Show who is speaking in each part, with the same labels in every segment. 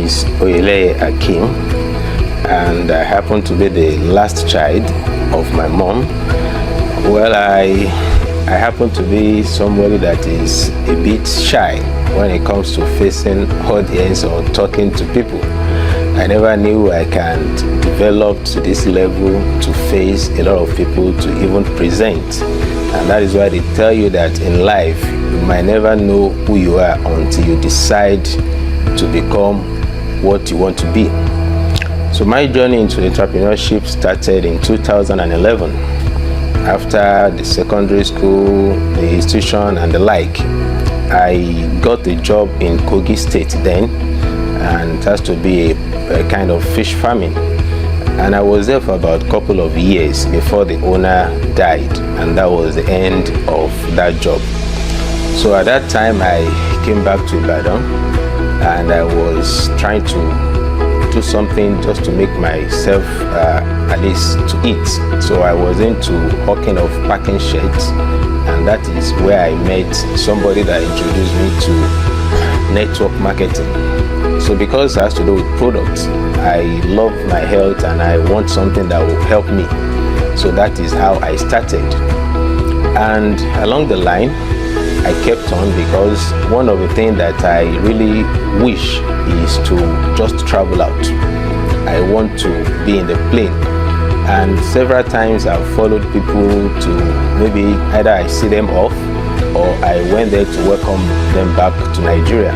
Speaker 1: is Oyele Akim, and I happen to be the last child of my mom. Well, I happen to be somebody that is a bit shy when it comes to facing audience or talking to people. I never knew I can develop to this level to face a lot of people, to even present. And that is why they tell you that in life, you might never know who you are until you decide to become what you want to be. So my journey into entrepreneurship started in 2011. After the secondary school, the institution and the like, I got a job in Kogi State then, and it has to be a kind of fish farming. And I was there for about a couple of years before the owner died, and that was the end of that job. So at that time, I came back to Ibadan, and I was trying to do something just to make myself at least to eat. So I was into hawking of packing sheds, and that is where I met somebody that introduced me to network marketing. So because it has to do with products, I love my health and I want something that will help me. So that is how I started. And along the line, I kept on, because one of the things that I really wish is to just travel out. I want to be in the plane. And several times I've followed people to maybe either I see them off or I went there to welcome them back to Nigeria.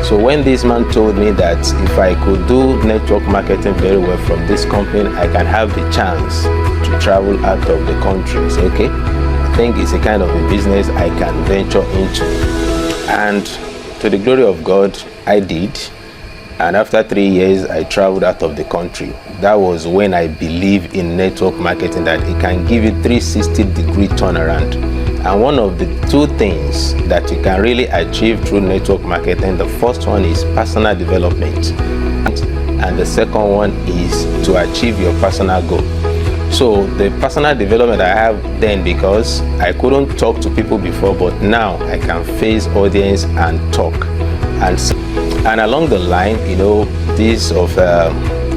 Speaker 1: So when this man told me that if I could do network marketing very well from this company, I can have the chance to travel out of the country. So, okay, I think it's a kind of a business I can venture into. And to the glory of God, I did. And after 3 years, I traveled out of the country. That was when I believed in network marketing, that it can give you 360-degree turnaround. And one of the two things that you can really achieve through network marketing, the first one is personal development. And the second one is to achieve your personal goal. So the personal development I have then, because I couldn't talk to people before, but now I can face audience and talk. And along the line, these of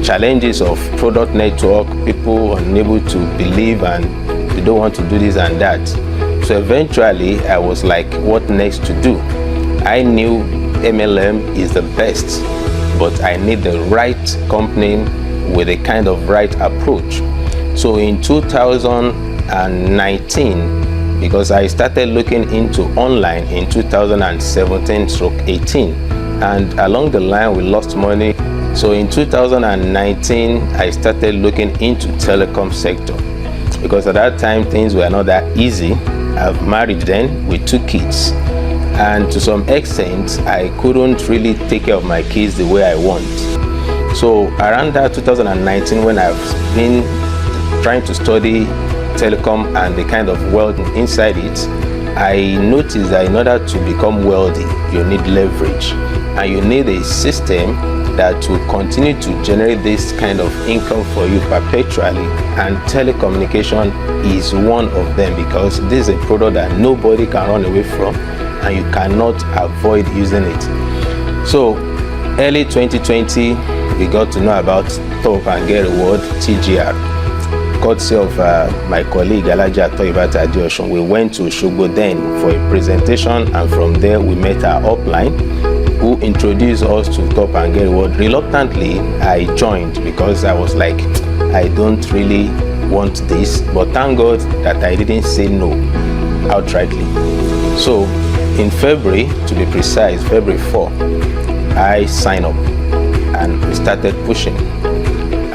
Speaker 1: challenges of product network, people unable to believe and they don't want to do this and that. So eventually I was like, what next to do? I knew MLM is the best, but I need the right company with a kind of right approach. So in 2019, because I started looking into online in 2017/18, and along the line we lost money. So in 2019, I started looking into telecom sector, because at that time things were not that easy. I've married then with 2 kids, and to some extent I couldn't really take care of my kids the way I want. So around that 2019, when I've been trying to study telecom and the kind of wealth inside it, I noticed that in order to become wealthy, you need leverage, and you need a system that will continue to generate this kind of income for you perpetually, and telecommunication is one of them, because this is a product that nobody can run away from and you cannot avoid using it. So early 2020, we got to know about Top and Get Reward, TGR, courtesy of my colleague Alaja Toibata Adioshun. We went to Shogbo then for a presentation, and from there we met our upline, who introduced us to Top and Get Reward. Reluctantly, I joined because I was like, I don't really want this, but thank God that I didn't say no outrightly. So in February, to be precise, February 4, I signed up and we started pushing.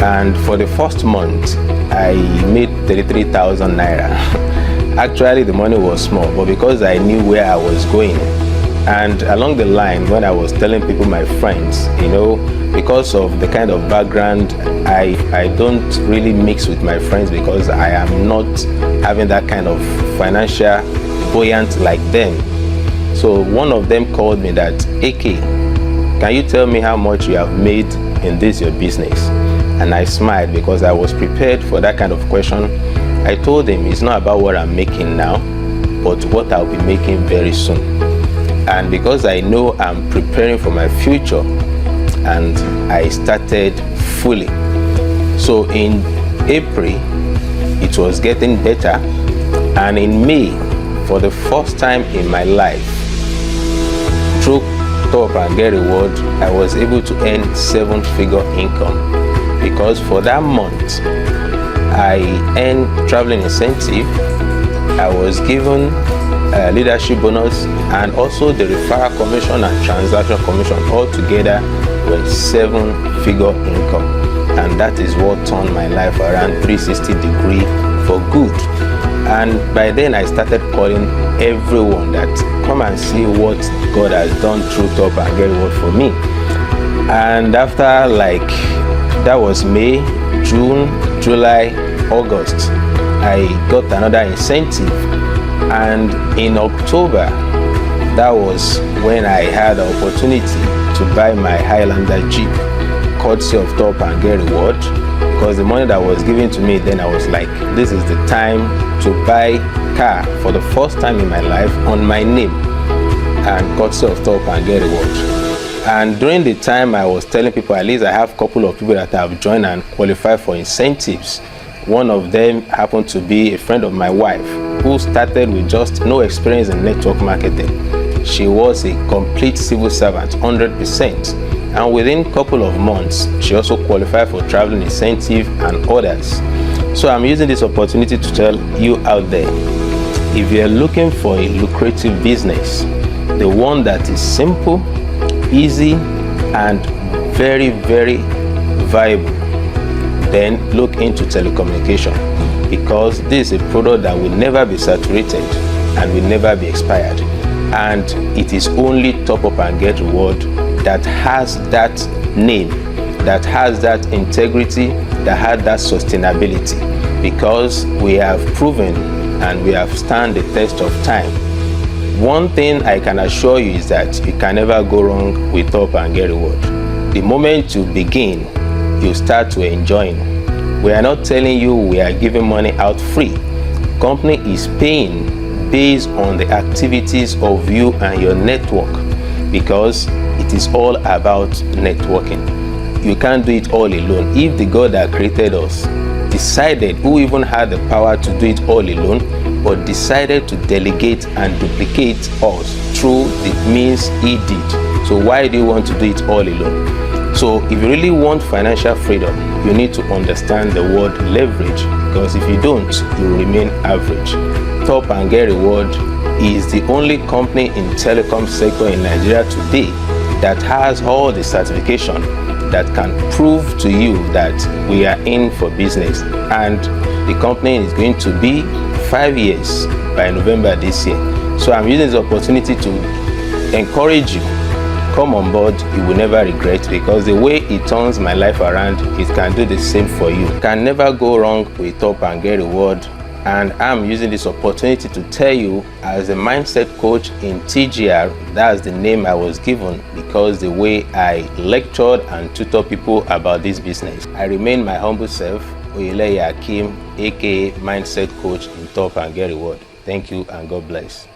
Speaker 1: And for the first month, I made 33,000 Naira. Actually, the money was small, but because I knew where I was going, and along the line, when I was telling people, my friends, because of the kind of background, I don't really mix with my friends, because I am not having that kind of financial buoyant like them. So one of them called me that, AK, can you tell me how much you have made in this your business? And I smiled because I was prepared for that kind of question. I told him it's not about what I'm making now, but what I'll be making very soon. And because I know I'm preparing for my future, and I started fully. So in April, it was getting better, and in May, for the first time in my life, through Top and Get Reward, I was able to earn 7-figure income, because for that month, I earned traveling incentive, I was given a leadership bonus, and also the referral commission and transaction commission all together were 7-figure income. And that is what turned my life around 360-degree for good. And by then I started calling everyone that come and see what God has done through Top and Get Reward for me. And after that was May, June, July, August, I got another incentive. And in October, that was when I had the opportunity to buy my Highlander Jeep, courtesy of Top and Get Reward, because the money that was given to me then, I was like, this is the time to buy car for the first time in my life on my name, and courtesy of Top and Get Reward. And during the time, I was telling people, at least I have a couple of people that have joined and qualified for incentives. One of them happened to be a friend of my wife, who started with just no experience in network marketing. She was a complete civil servant, 100%. And within a couple of months, she also qualified for traveling incentive and others. So I'm using this opportunity to tell you out there, if you're looking for a lucrative business, the one that is simple, easy, and very, very viable, then look into telecommunication, because this is a product that will never be saturated and will never be expired. And it is only Top Up and Get Reward that has that name, that has that integrity, that has that sustainability, because we have proven and we have stand the test of time. One thing I can assure you is that you can never go wrong with Top and Get Reward. The moment you begin, you start to enjoy. We are not telling you we are giving money out free. Company is paying based on the activities of you and your network, because it is all about networking. You can't do it all alone. If the God that created us decided, who even had the power to do it all alone, but decided to delegate and duplicate us through the means he did, so why do you want to do it all alone? So if you really want financial freedom, you need to understand the word leverage, because if you don't, you will remain average. Top and Get Reward is the only company in telecom sector in Nigeria today that has all the certification that can prove to you that we are in for business. And the company is going to be 5 years by November this year. So I'm using this opportunity to encourage you. Come on board, you will never regret, because the way it turns my life around, it can do the same for you. You can never go wrong with Top and Get Reward. And I'm using this opportunity to tell you, as a mindset coach in TGR, that's the name I was given because the way I lectured and tutor people about this business. I remain my humble self, Oyeleye Akim, aka Mindset Coach in Top and Get Reward. Thank you and God bless.